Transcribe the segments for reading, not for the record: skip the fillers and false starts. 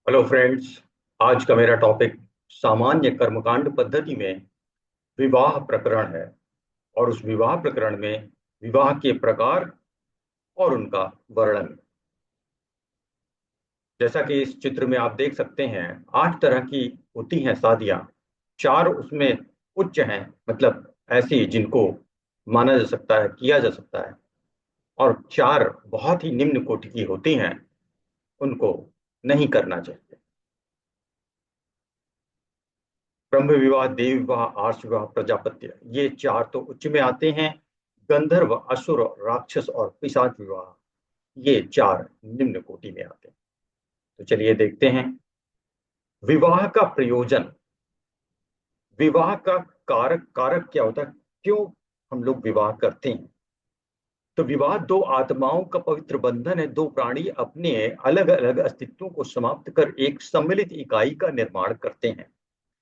Hello friends. आज का मेरा टॉपिक सामान्य कर्मकांड पद्धति में विवाह प्रकरण है। और उस विवाह प्रकरण में विवाह के प्रकार और उनका वर्णन। जैसा कि इस चित्र में आप देख सकते हैं, 8 तरह की होती हैं शादियां। 4 उसमें उच्च हैं, मतलब ऐसी जिनको माना जा सकता है, किया जा सकता है। और 4 बहुत ही निम्न कोटि की होती हैं, उनको नहीं करना चाहिए। ब्रह्म विवाह, देव विवाह, आर्ष विवाह, प्रजापत्य, ये 4 तो उच्च में आते हैं। गंधर्व, असुर, राक्षस और पिशाच विवाह, ये 4 निम्न कोटि में आते हैं। तो चलिए देखते हैं विवाह का प्रयोजन। विवाह का कारक कारक क्या होता है, क्यों हम लोग विवाह करते हैं। तो विवाह दो आत्माओं का पवित्र बंधन है। दो प्राणी अपने अलग अलग अस्तित्वों को समाप्त कर एक सम्मिलित इकाई का निर्माण करते हैं।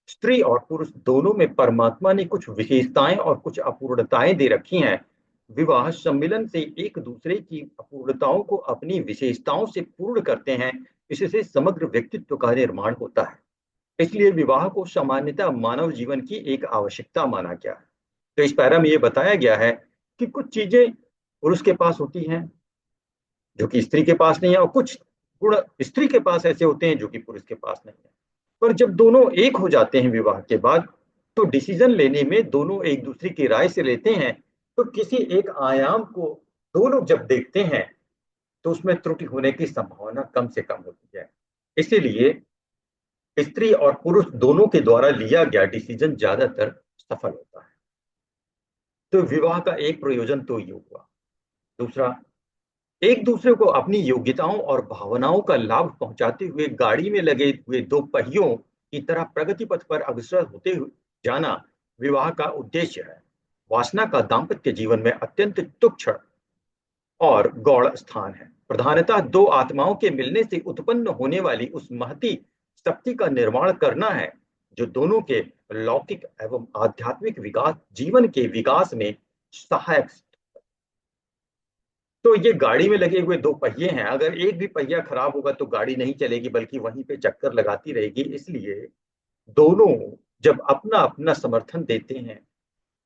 स्त्री और पुरुष दोनों में परमात्मा ने कुछ विशेषताएं और कुछ अपूर्णताएं दे रखी हैं। विवाह सम्मिलन से एक दूसरे की अपूर्णताओं को अपनी विशेषताओं से पूर्ण करते हैं। इससे समग्र व्यक्तित्व का निर्माण होता है। इसलिए विवाह को सामान्यतः मानव जीवन की एक आवश्यकता माना गया है। तो इस पैरा में यह बताया गया है कि कुछ चीजें पुरुष के पास होती हैं जो कि स्त्री के पास नहीं है, और कुछ गुण स्त्री के पास ऐसे होते हैं जो कि पुरुष के पास नहीं है। पर जब दोनों एक हो जाते हैं विवाह के बाद, तो डिसीजन लेने में दोनों एक दूसरे की राय से लेते हैं। तो किसी एक आयाम को दो लोग जब देखते हैं, तो उसमें त्रुटि होने की संभावना कम से कम होती है। इसीलिए स्त्री और पुरुष दोनों के द्वारा लिया गया डिसीजन ज्यादातर सफल होता है। तो विवाह का एक प्रयोजन तो ये हुआ। दूसरा, एक दूसरे को अपनी योग्यताओं और भावनाओं का लाभ पहुंचाते हुए गाड़ी में लगे हुए दो पहियों की तरह प्रगति पथ पर अग्रसर होते हुए जाना विवाह का उद्देश्य है। वासना का दाम्पत्य जीवन में अत्यंत तुच्छ और गौण स्थान है। प्रधानतः दो आत्माओं के मिलने से उत्पन्न होने वाली उस महती शक्ति का निर्माण करना है, जो दोनों के लौकिक एवं आध्यात्मिक विकास, जीवन के विकास में सहायक। तो ये गाड़ी में लगे हुए दो पहिए हैं, अगर एक भी पहिया खराब होगा तो गाड़ी नहीं चलेगी, बल्कि वहीं पे चक्कर लगाती रहेगी। इसलिए दोनों जब अपना अपना समर्थन देते हैं,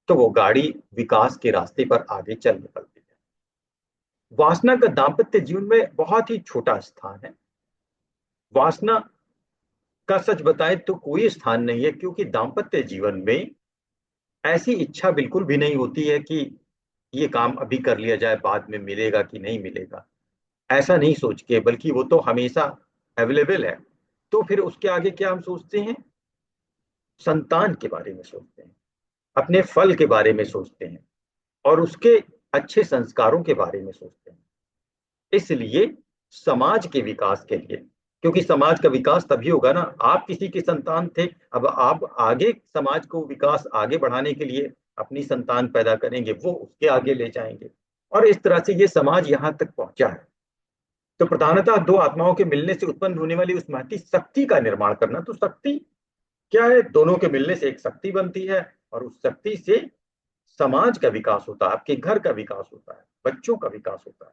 तो वो गाड़ी विकास के रास्ते पर आगे चल निकलती है। वासना का दाम्पत्य जीवन में बहुत ही छोटा स्थान है। वासना का सच बताए तो कोई स्थान नहीं है, क्योंकि दाम्पत्य जीवन में ऐसी इच्छा बिल्कुल भी नहीं होती है कि ये काम अभी कर लिया जाए, बाद में मिलेगा कि नहीं मिलेगा, ऐसा नहीं सोच के, बल्कि वो तो हमेशा अवेलेबल है। तो फिर उसके आगे क्या हम सोचते हैं, संतान के बारे में सोचते हैं, अपने फल के बारे में सोचते हैं, और उसके अच्छे संस्कारों के बारे में सोचते हैं। इसलिए समाज के विकास के लिए, क्योंकि समाज का विकास तभी होगा ना, आप किसी के संतान थे, अब आप आगे समाज को विकास आगे बढ़ाने के लिए अपनी संतान पैदा करेंगे, वो उसके आगे ले जाएंगे, और इस तरह से ये समाज यहाँ तक पहुंचा है। तो प्रधानतः दो आत्माओं के मिलने से उत्पन्न होने वाली उस महती शक्ति का निर्माण करना। तो शक्ति क्या है, दोनों के मिलने से एक शक्ति बनती है, और उस शक्ति से समाज का विकास होता है, आपके घर का विकास होता है, बच्चों का विकास होता है,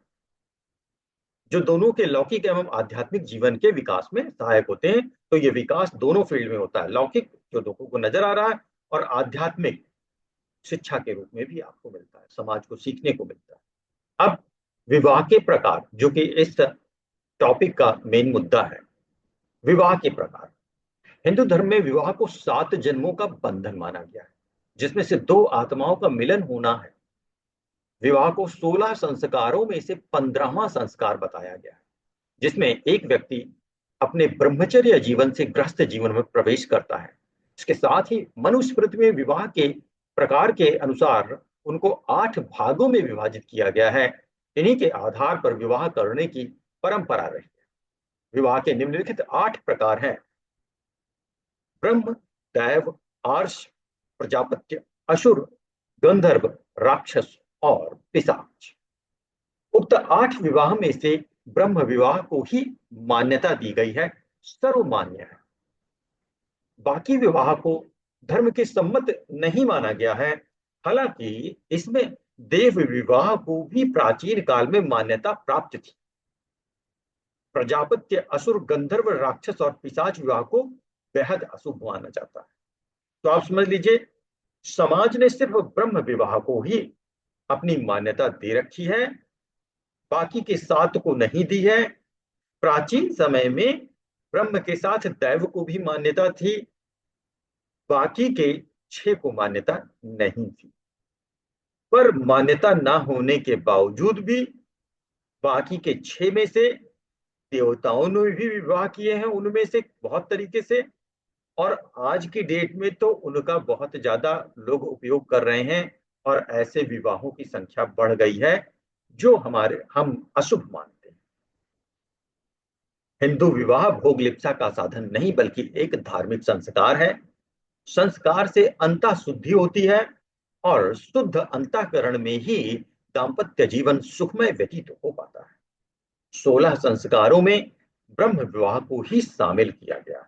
जो दोनों के लौकिक एवं आध्यात्मिक जीवन के विकास में सहायक होते हैं। तो ये विकास दोनों फील्ड में होता है, लौकिक जो लोगों को नजर आ रहा है, और आध्यात्मिक शिक्षा के रूप में भी आपको मिलता है, समाज को सीखने को मिलता है। अब विवाह के प्रकार, जो कि इस टॉपिक का मेन मुद्दा है, विवाह के प्रकार। हिंदू धर्म में विवाह को 7 जन्मों का बंधन माना गया है, जिसमें से दो आत्माओं का मिलन होना है। विवाह को 16 संस्कारों में से 15वां संस्कार बताया गया है, जिसमें एक व्यक्ति अपने ब्रह्मचर्य जीवन से गृहस्थ जीवन में प्रवेश करता है। इसके साथ ही मनुस्मृति में विवाह के प्रकार के अनुसार उनको 8 भागों में विभाजित किया गया है। इन्हीं के आधार पर विवाह करने की परंपरा रही है। विवाह के निम्नलिखित 8 प्रकार हैं: ब्रह्म, दैव, आर्ष, प्रजापत्य, असुर, गंधर्व, राक्षस और पिशाच। उक्त 8 विवाह में से ब्रह्म विवाह को ही मान्यता दी गई है, सर्वमान्य है। बाकी विवाह को धर्म के सम्मत नहीं माना गया है। हालांकि इसमें देव विवाह को भी प्राचीन काल में मान्यता प्राप्त थी। प्रजापत्य, असुर, गंधर्व, राक्षस और पिशाच विवाह को बेहद अशुभ माना जाता है। तो आप समझ लीजिए, समाज ने सिर्फ ब्रह्म विवाह को ही अपनी मान्यता दे रखी है, बाकी के सात को नहीं दी है। प्राचीन समय में ब्रह्म के साथ दैव को भी मान्यता थी, बाकी के छह को मान्यता नहीं थी। पर मान्यता ना होने के बावजूद भी बाकी के छह में से देवताओं ने भी विवाह किए हैं, उनमें से बहुत तरीके से। और आज की डेट में तो उनका बहुत ज्यादा लोग उपयोग कर रहे हैं, और ऐसे विवाहों की संख्या बढ़ गई है जो हम अशुभ मानते हैं। हिंदू विवाह भोग लिप्सा का साधन नहीं, बल्कि एक धार्मिक संस्कार है। संस्कार से अंतः शुद्धि होती है, और शुद्ध अंतःकरण में ही दाम्पत्य जीवन सुखमय व्यतीत हो पाता है। 16 संस्कारों में ब्रह्म विवाह को ही शामिल किया गया है।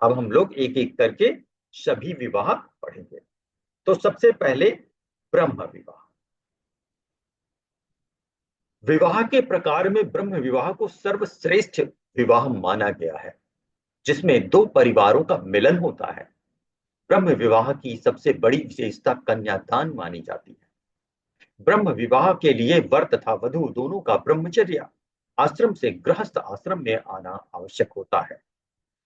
अब हम लोग एक एक करके सभी विवाह पढ़ेंगे। तो सबसे पहले ब्रह्म विवाह। विवाह के प्रकार में ब्रह्म विवाह को सर्वश्रेष्ठ विवाह माना गया है, जिसमें दो परिवारों का मिलन होता है। ब्रह्म विवाह की सबसे बड़ी विशेषता कन्यादान मानी जाती है। ब्रह्म विवाह के लिए वर तथा वधू दोनों का ब्रह्मचर्य आश्रम से गृहस्थ आश्रम में आना आवश्यक होता है,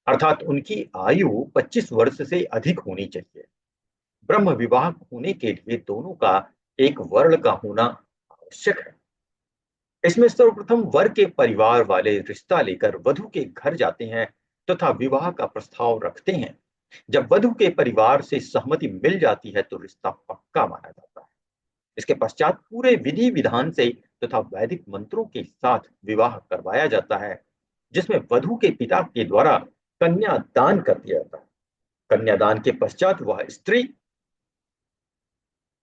अर्थात उनकी आयु 25 वर्ष से अधिक होनी चाहिए। ब्रह्म विवाह होने के लिए दोनों का एक वर्ण का होना आवश्यक है। इसमें सर्वप्रथम वर के परिवार वाले रिश्ता लेकर वधु के घर जाते हैं तथा विवाह का प्रस्ताव रखते हैं। जब वधु के परिवार से सहमति मिल जाती है तो रिश्ता पक्का माना जाता है। इसके पश्चात पूरे विधि विधान से तथा वैदिक मंत्रों के साथ विवाह करवाया जाता है, जिसमें वधु के पिता के द्वारा कन्यादान कर दिया जाता है। कन्यादान के पश्चात वह स्त्री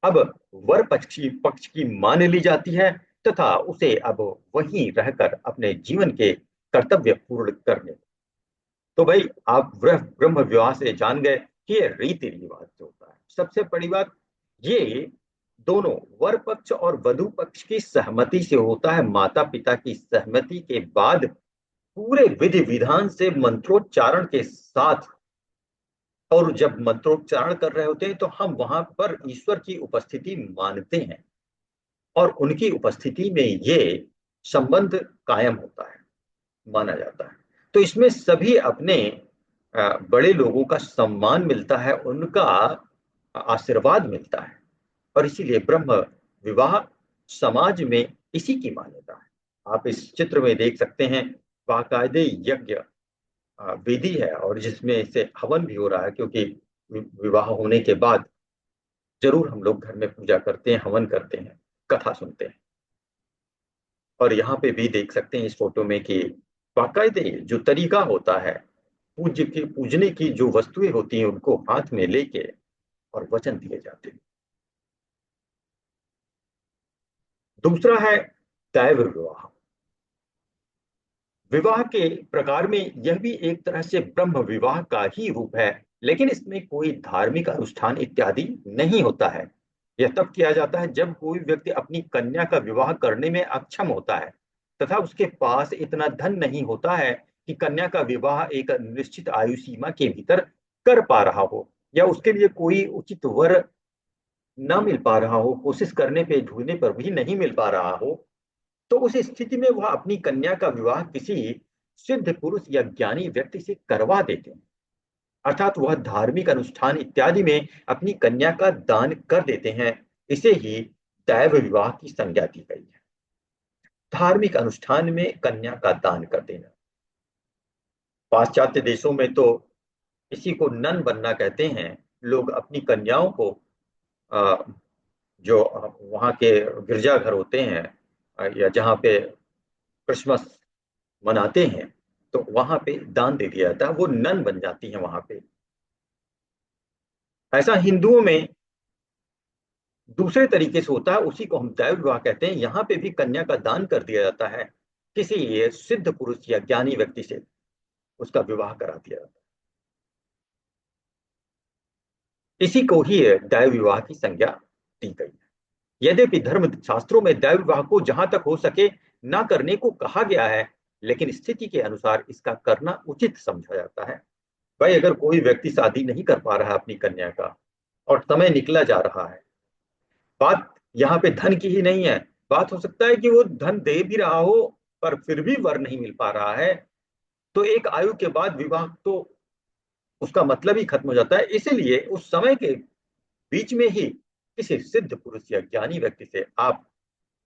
अब वर पक्ष की मान ली जाती है तथा उसे अब वहीं रहकर अपने जीवन के कर्तव्य पूर्ण करने। तो भाई आप ब्रह्म विवाह से जान गए कि ये रीति रिवाज जो होता है। सबसे बड़ी बात, ये दोनों वर पक्ष और वधु पक्ष की सहमति से होता है। माता पिता की सहमति के बाद पूरे विधि विधान से मंत्रोच्चारण के साथ, और जब मंत्रोच्चारण कर रहे होते हैं तो हम वहां पर ईश्वर की उपस्थिति मानते हैं, और उनकी उपस्थिति में ये संबंध कायम होता है, माना जाता है। तो इसमें सभी अपने बड़े लोगों का सम्मान मिलता है, उनका आशीर्वाद मिलता है, और इसीलिए ब्रह्म विवाह समाज में इसी की मान्यता है। आप इस चित्र में देख सकते हैं, बाकायदे यज्ञ विधि है, और जिसमें इसे हवन भी हो रहा है, क्योंकि विवाह होने के बाद जरूर हम लोग घर में पूजा करते हैं, हवन करते हैं, कथा सुनते हैं। और यहाँ पे भी देख सकते हैं इस फोटो में कि बाकायदे जो तरीका होता है, पूजने की जो वस्तुएं होती हैं उनको हाथ में लेके और वचन दिए जाते हैं। दूसरा है दैव विवाह। विवाह के प्रकार में यह भी एक तरह से ब्रह्म विवाह का ही रूप है, लेकिन इसमें कोई धार्मिक अनुष्ठान इत्यादि नहीं होता है। यह तब किया जाता है जब कोई व्यक्ति अपनी कन्या का विवाह करने में अक्षम होता है तथा उसके पास इतना धन नहीं होता है कि कन्या का विवाह एक निश्चित आयु सीमा के भीतर कर पा रहा हो, या उसके लिए कोई उचित वर न मिल पा रहा हो, कोशिश करने पे ढूंढने पर भी नहीं मिल पा रहा हो। तो उस स्थिति में वह अपनी कन्या का विवाह किसी सिद्ध पुरुष या ज्ञानी व्यक्ति से करवा देते हैं, अर्थात वह धार्मिक अनुष्ठान इत्यादि में अपनी कन्या का दान कर देते हैं। इसे ही दैव विवाह की संज्ञा दी गई है। धार्मिक अनुष्ठान में कन्या का दान कर देना। पाश्चात्य देशों में तो इसी को नन बनना कहते हैं। लोग अपनी कन्याओं को अ, जो वहाँ के गिरजाघर होते हैं, या जहाँ पे क्रिसमस मनाते हैं, तो वहां पे दान दे दिया जाता है, वो नन बन जाती हैं वहां पे। ऐसा हिंदुओं में दूसरे तरीके से होता है, उसी को हम दैव विवाह कहते हैं। यहाँ पे भी कन्या का दान कर दिया जाता है, किसी सिद्ध पुरुष या ज्ञानी व्यक्ति से उसका विवाह करा दिया जाता है। इसी को ही दैव विवाह की संज्ञा दी गई है। यद्यपि धर्म शास्त्रों में दैव विवाह को जहां तक हो सके ना करने को कहा गया है, लेकिन स्थिति के अनुसार इसका करना उचित समझा जाता है। भाई अगर कोई व्यक्ति शादी नहीं कर पा रहा है अपनी कन्या का और समय निकला जा रहा है, बात यहाँ पे धन की ही नहीं है। बात हो सकता है कि वो धन दे भी रहा हो पर फिर भी वर नहीं मिल पा रहा है, तो एक आयु के बाद विवाह तो उसका मतलब ही खत्म हो जाता है। इसीलिए उस समय के बीच में ही किसी सिद्ध पुरुष या ज्ञानी व्यक्ति से आप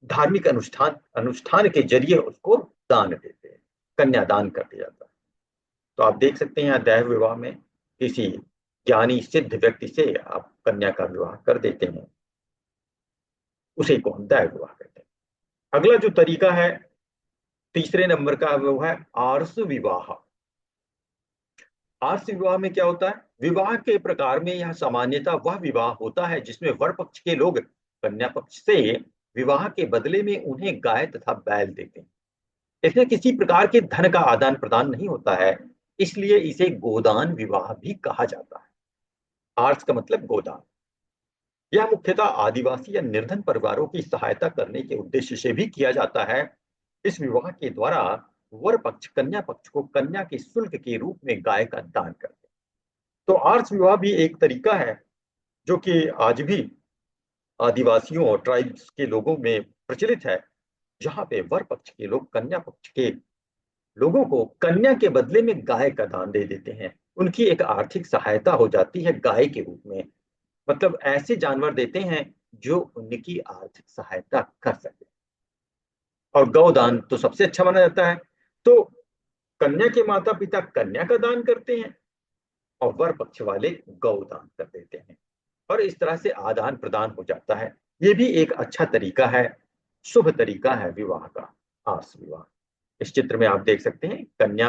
धार्मिक अनुष्ठान अनुष्ठान के जरिए उसको दान देते हैं, कन्यादान कर दिया जाता है। तो आप देख सकते हैं यहाँ दैव विवाह में किसी ज्ञानी सिद्ध व्यक्ति से आप कन्या का विवाह कर देते हैं, उसे को हम दैव विवाह कहते हैं। अगला जो तरीका है तीसरे नंबर का, वो है आर्ष विवाह। आर्ष विवाह में क्या होता है? विवाह के प्रकार में यह सामान्यतः वह विवाह होता है जिसमें वर पक्ष के लोग कन्या पक्ष से विवाह के बदले में उन्हें गाय तथा बैल देते हैं। इसमें किसी प्रकार के धन का आदान प्रदान नहीं होता है, इसलिए इसे गोदान विवाह भी कहा जाता है। आर्ष का मतलब गोदान। यह मुख्यतः आदिवासी या निर्धन परिवारों की सहायता करने के उद्देश्य से भी किया जाता है। इस विवाह के द्वारा वर पक्ष कन्या पक्ष को कन्या के शुल्क के रूप में गाय का दान करते हैं। तो आर्ष विवाह भी एक तरीका है जो कि आज भी आदिवासियों और ट्राइब्स के लोगों में प्रचलित है, जहां पे वर पक्ष के लोग कन्या पक्ष के लोगों को कन्या के बदले में गाय का दान दे देते हैं। उनकी एक आर्थिक सहायता हो जाती है गाय के रूप में। मतलब ऐसे जानवर देते हैं जो उनकी आर्थिक सहायता कर सके। और गौदान तो सबसे अच्छा माना जाता है। तो कन्या के माता पिता कन्या का दान करते हैं और वर पक्ष वाले गौदान कर देते हैं, और इस तरह से आदान प्रदान हो जाता है। ये भी एक अच्छा तरीका है, शुभ तरीका है विवाह का, आर्ष विवाह। इस चित्र में आप देख सकते हैं कन्या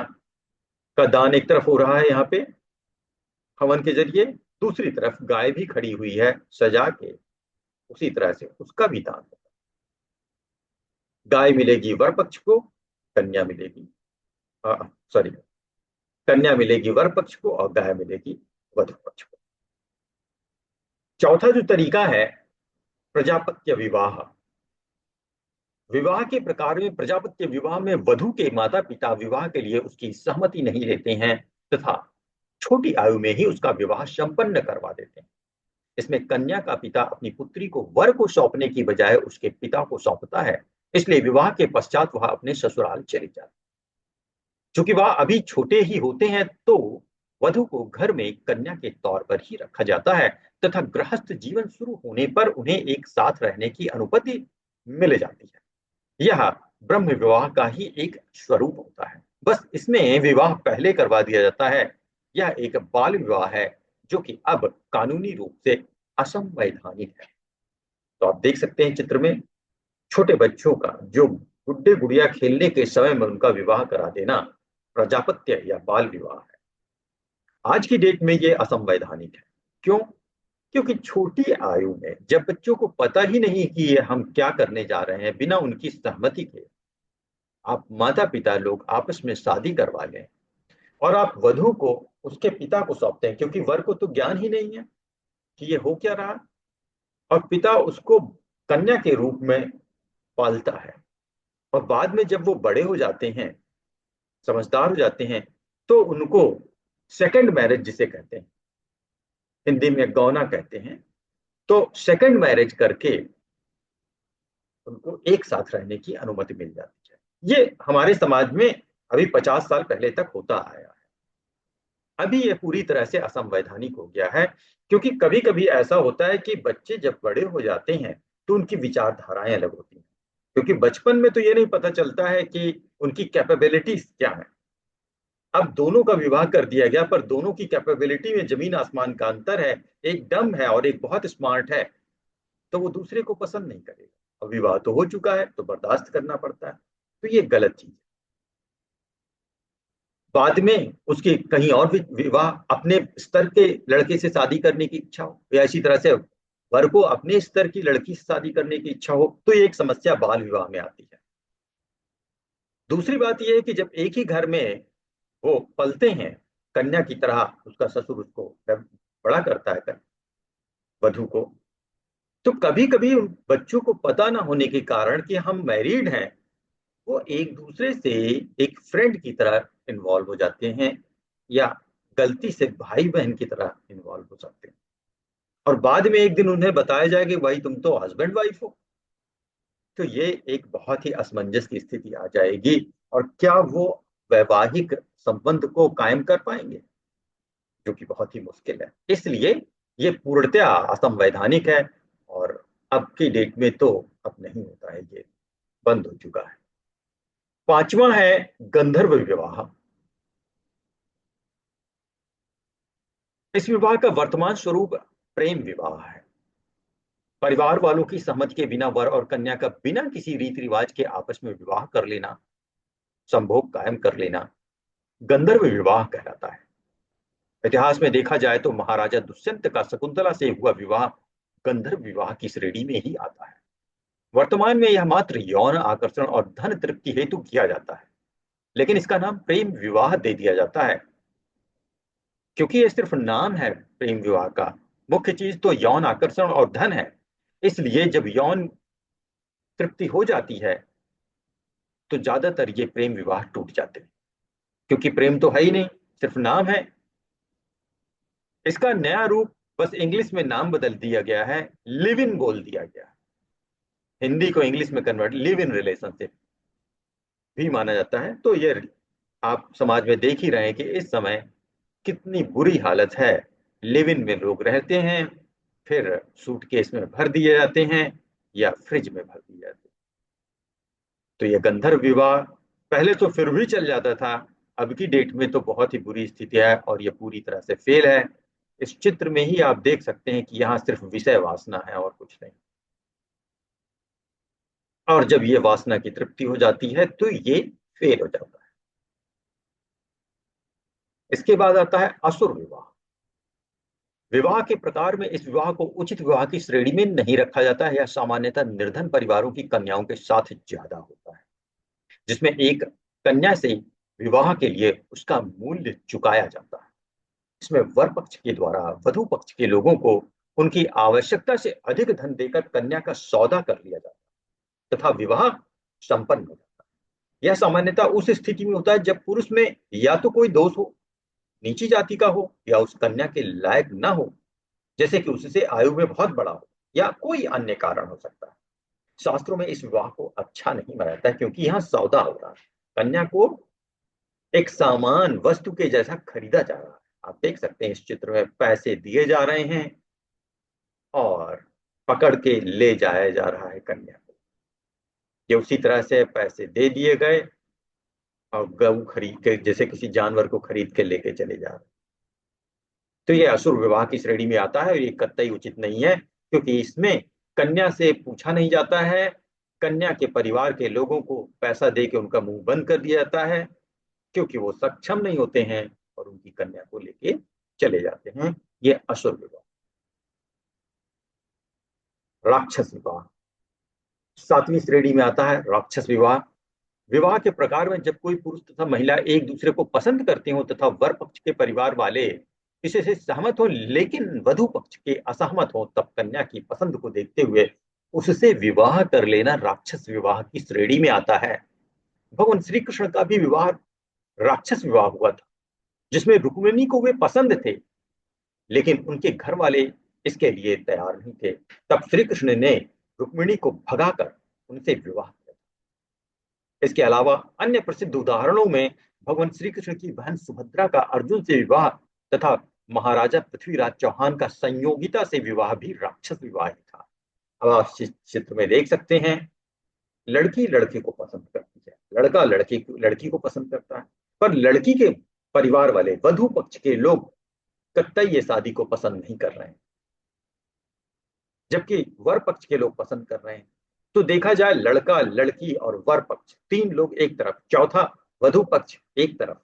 का दान एक तरफ हो रहा है यहाँ पे हवन के जरिए, दूसरी तरफ गाय भी खड़ी हुई है सजा के, उसी तरह से उसका भी दान होगा। गाय मिलेगी वर पक्ष को, कन्या मिलेगी सॉरी कन्या मिलेगी वर पक्ष को और गाय मिलेगी वधु पक्ष को। चौथा जो तरीका है प्रजापत्य विवाह। विवाह के प्रकार में प्रजापत्य विवाह में वधु के माता पिता विवाह के लिए उसकी सहमति नहीं लेते हैं तथा छोटी आयु में ही उसका विवाह संपन्न करवा देते हैं। इसमें कन्या का पिता अपनी पुत्री को वर को सौंपने की बजाय उसके पिता को सौंपता है, इसलिए विवाह के पश्चात वह अपने ससुराल चली जाती है। चूंकि वह अभी छोटे ही होते हैं तो वधु को घर में कन्या के तौर पर ही रखा जाता है तथा गृहस्थ जीवन शुरू होने पर उन्हें एक साथ रहने की अनुमति मिल जाती है। यह ब्रह्म विवाह का ही एक स्वरूप होता है, बस इसमें विवाह पहले करवा दिया जाता है। यह एक बाल विवाह है जो कि अब कानूनी रूप से असंवैधानिक है। तो आप देख सकते हैं चित्र में छोटे बच्चों का जो गुड्डे गुड़िया खेलने के समय में उनका विवाह करा देना प्रजापत्य या बाल विवाह है। आज की डेट में यह असंवैधानिक है। क्यों? क्योंकि छोटी आयु में जब बच्चों को पता ही नहीं कि ये हम क्या करने जा रहे हैं, बिना उनकी सहमति के आप माता पिता लोग आपस में शादी करवा लें और आप वधु को उसके पिता को सौंपते हैं, क्योंकि वर को तो ज्ञान ही नहीं है कि ये हो क्या रहा, और पिता उसको कन्या के रूप में पालता है। और बाद में जब वो बड़े हो जाते हैं, समझदार हो जाते हैं, तो उनको सेकंड मैरिज जिसे कहते हैं, हिंदी में गौना कहते हैं, तो सेकंड मैरिज करके उनको एक साथ रहने की अनुमति मिल जाती है। ये हमारे समाज में अभी 50 साल पहले तक होता आया है। अभी ये पूरी तरह से असंवैधानिक हो गया है, क्योंकि कभी कभी ऐसा होता है कि बच्चे जब बड़े हो जाते हैं तो उनकी विचारधाराएं अलग होती हैं, क्योंकि बचपन में तो ये नहीं पता चलता है कि उनकी कैपेबिलिटीज क्या है। अब दोनों का विवाह कर दिया गया पर दोनों की कैपेबिलिटी में जमीन आसमान का अंतर है, एक डम है और एक बहुत स्मार्ट है, तो वो दूसरे को पसंद नहीं करेगा। अब विवाह तो हो चुका है तो बर्दाश्त करना पड़ता है, तो ये गलत चीज है। बाद में उसके कहीं और भी विवाह अपने स्तर के लड़के से शादी करने की इच्छा हो, या इसी तरह से वर को अपने स्तर की लड़की से शादी करने की इच्छा हो, तो ये एक समस्या बाल विवाह में आती है। दूसरी बात यह है कि जब एक ही घर में वो पलते हैं, कन्या की तरह उसका ससुर उसको बड़ा करता है वधु को, तो कभी कभी उन बच्चों को पता ना होने के कारण कि हम मैरिड हैं, वो एक दूसरे से एक फ्रेंड की तरह इन्वॉल्व हो जाते हैं, या गलती से भाई बहन की तरह इन्वॉल्व हो सकते हैं। और बाद में एक दिन उन्हें बताया जाए कि भाई तुम तो हस्बैंड वाइफ हो, तो ये एक बहुत ही असमंजस की स्थिति आ जाएगी। और क्या वो वैवाहिक संबंध को कायम कर पाएंगे, जो कि बहुत ही मुश्किल है। इसलिए ये पूर्णतया असंवैधानिक है, और अब की डेट में तो अब नहीं होता है, ये बंद हो चुका है। पांचवा है गंधर्व विवाह। इस विवाह का वर्तमान स्वरूप प्रेम विवाह है। परिवार वालों की सहमति के बिना वर और कन्या का बिना किसी रीति रिवाज के आपस में विवाह कर लेना, संभोग कायम कर लेना, गंधर्व विवाह कहलाता है। इतिहास में देखा जाए तो महाराजा दुष्यंत का शकुंतला से हुआ विवाह गंधर्व विवाह की श्रेणी में ही आता है। वर्तमान में यह मात्र यौन आकर्षण और धन तृप्ति हेतु किया जाता है, लेकिन इसका नाम प्रेम विवाह दे दिया जाता है, क्योंकि यह सिर्फ नाम है प्रेम विवाह का। मुख्य चीज तो यौन आकर्षण और धन है। इसलिए जब यौन तृप्ति हो जाती है तो ज्यादातर ये प्रेम विवाह टूट जाते हैं, क्योंकि प्रेम तो है ही नहीं, सिर्फ नाम है। इसका नया रूप बस इंग्लिश में नाम बदल दिया गया है, लिव इन बोल दिया गया है। हिंदी को इंग्लिश में कन्वर्ट लिव इन रिलेशनशिप भी माना जाता है। तो ये आप समाज में देख ही रहे हैं कि इस समय कितनी बुरी हालत है। लिव इन में लोग रहते हैं, फिर सूटकेस में भर दिए जाते हैं या फ्रिज में भर दिए जाते हैं। तो ये गंधर्व विवाह पहले तो फिर भी चल जाता था, अब की डेट में तो बहुत ही बुरी स्थिति है और ये पूरी तरह से फेल है। इस चित्र में ही आप देख सकते हैं कि यहाँ सिर्फ विषय वासना है और कुछ नहीं। और जब ये वासना की तृप्ति हो जाती है तो ये फेल हो जाता है। इसके बाद आता है असुर विवाह। विवाह के प्रकार में इस विवाह को उचित विवाह की श्रेणी में नहीं रखा जाता है, या सामान्यतः निर्धन परिवारों की कन्याओं के साथ ज्यादा होता है, जिसमें एक कन्या से विवाह के लिए उसका मूल्य चुकाया जाता है। इसमें वर पक्ष के द्वारा वधु पक्ष के लोगों को उनकी आवश्यकता से अधिक धन देकर कन्या का सौदा कर लिया जाता है तथा विवाह संपन्न हो जाता है। यह सामान्यतः उस स्थिति में होता है जब पुरुष में या तो कोई दोष हो, नीची जाति का हो, या उस कन्या के लायक ना हो, जैसे कि उससे आयु में बहुत बड़ा हो, या कोई अन्य कारण हो सकता है। शास्त्रों में इस विवाह को अच्छा नहीं माना जाता है, क्योंकि यहाँ सौदा हो रहा है, कन्या को एक सामान वस्तु के जैसा खरीदा जा रहा है। आप देख सकते हैं इस चित्र में पैसे दिए जा रहे हैं और पकड़ के ले जाया जा रहा है कन्या को। ये उसी तरह से पैसे दे दिए गए और गऊ खरीद के, जैसे किसी जानवर को खरीद के लेके चले जा रहे हैं। तो ये असुर विवाह की श्रेणी में आता है और ये कतई उचित नहीं है, क्योंकि इसमें कन्या से पूछा नहीं जाता है, कन्या के परिवार के लोगों को पैसा दे के उनका मुंह बंद कर दिया जाता है, क्योंकि वो सक्षम नहीं होते हैं और उनकी कन्या को लेके चले जाते हैं। ये असुर विवाह। राक्षस विवाह सातवीं श्रेणी में आता है। राक्षस विवाह विवाह के प्रकार में जब कोई पुरुष तथा महिला एक दूसरे को पसंद करते हो तथा वर पक्ष के परिवार वाले इसे से सहमत हो, लेकिन वधु पक्ष के असहमत हो, तब कन्या की पसंद को देखते हुए उससे विवाह कर लेना राक्षस विवाह की श्रेणी में आता है। भगवान श्री कृष्ण का भी विवाह राक्षस विवाह हुआ था, जिसमें रुक्मिणी को वे पसंद थे, लेकिन उनके घर वाले इसके लिए तैयार नहीं थे। तब श्री कृष्ण ने रुक्मिणी को भगाकर उनसे विवाह किया। इसके अलावा अन्य प्रसिद्ध उदाहरणों में भगवान श्री कृष्ण की बहन सुभद्रा का अर्जुन से विवाह तथा महाराजा पृथ्वीराज चौहान का संयोगिता से विवाह भी राक्षस विवाह ही था। अब आप चित्र में देख सकते हैं, लड़की लड़के को पसंद करती है, लड़का लड़की को पसंद करता है, पर लड़की के परिवार वाले वधु पक्ष के लोग कतई ये शादी को पसंद नहीं कर रहे हैं, जबकि वर पक्ष के लोग पसंद कर रहे हैं। तो देखा जाए, लड़का लड़की और वर पक्ष तीन लोग एक तरफ, चौथा वधु पक्ष एक तरफ।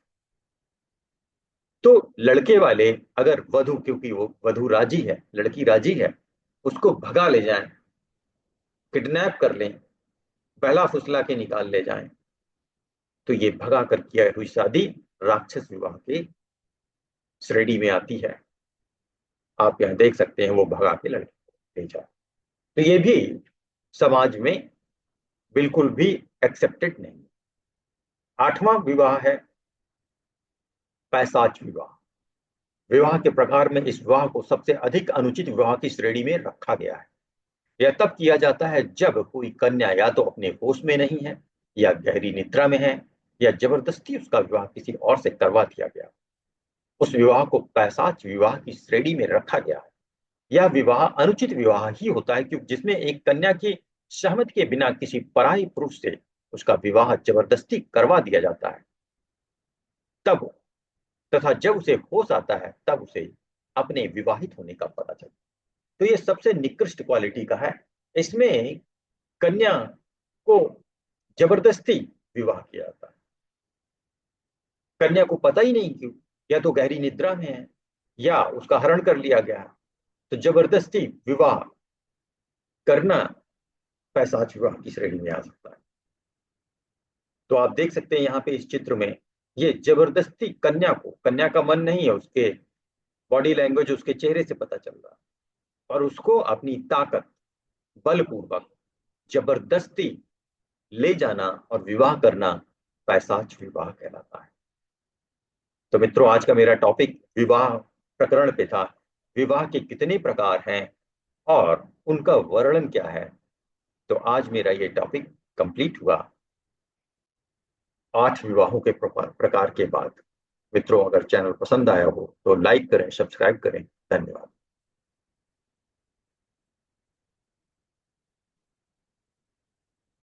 तो लड़के वाले अगर वधु, क्योंकि वो वधु राजी है, लड़की राजी है, उसको भगा ले जाएं, किडनैप कर लें, बहला फुसला के निकाल ले जाएं, तो ये भगा कर किया हुई शादी राक्षस विवाह की श्रेणी में आती है। आप यहां देख सकते हैं वो भगा के लड़के को ले जाए। तो ये भी समाज में बिल्कुल भी एक्सेप्टेड नहीं। 8वां विवाह है पैशाच विवाह। विवाह के प्रकार में इस विवाह को सबसे अधिक अनुचित विवाह की श्रेणी में रखा गया है। यह तब किया जाता है जब कोई कन्या या तो अपने होश में नहीं है, या गहरी निद्रा में है, या जबरदस्ती उसका विवाह किसी और से करवा दिया गया। उस विवाह को पैशाच विवाह की श्रेणी में रखा गया है। यह विवाह अनुचित विवाह ही होता है, क्योंकि जिसमें एक कन्या की सहमति के बिना किसी पराई पुरुष से उसका विवाह जबरदस्ती करवा दिया जाता है। तब तथा जब उसे होश आता है तब उसे अपने विवाहित होने का पता चलता है। तो ये सबसे निकृष्ट क्वालिटी का है। इसमें कन्या को जबरदस्ती विवाह किया जाता है। कन्या को पता ही नहीं, क्यों, या तो गहरी निद्रा में है या उसका हरण कर लिया गया है। तो जबरदस्ती विवाह करना पैशाच विवाह की श्रेणी में आ सकता है। तो आप देख सकते हैं यहाँ पे इस चित्र में, ये जबरदस्ती कन्या को, कन्या का मन नहीं है, उसके बॉडी लैंग्वेज, उसके चेहरे से पता चल रहा है, और उसको अपनी ताकत बलपूर्वक जबरदस्ती ले जाना और विवाह करना पैशाच विवाह कहलाता है। तो मित्रों, आज का मेरा टॉपिक विवाह प्रकरण पे था। विवाह के कितने प्रकार हैं और उनका वर्णन क्या है। तो आज मेरा ये टॉपिक कंप्लीट हुआ 8 विवाहों के प्रकार के बाद। मित्रों, अगर चैनल पसंद आया हो तो लाइक करें, सब्सक्राइब करें। धन्यवाद।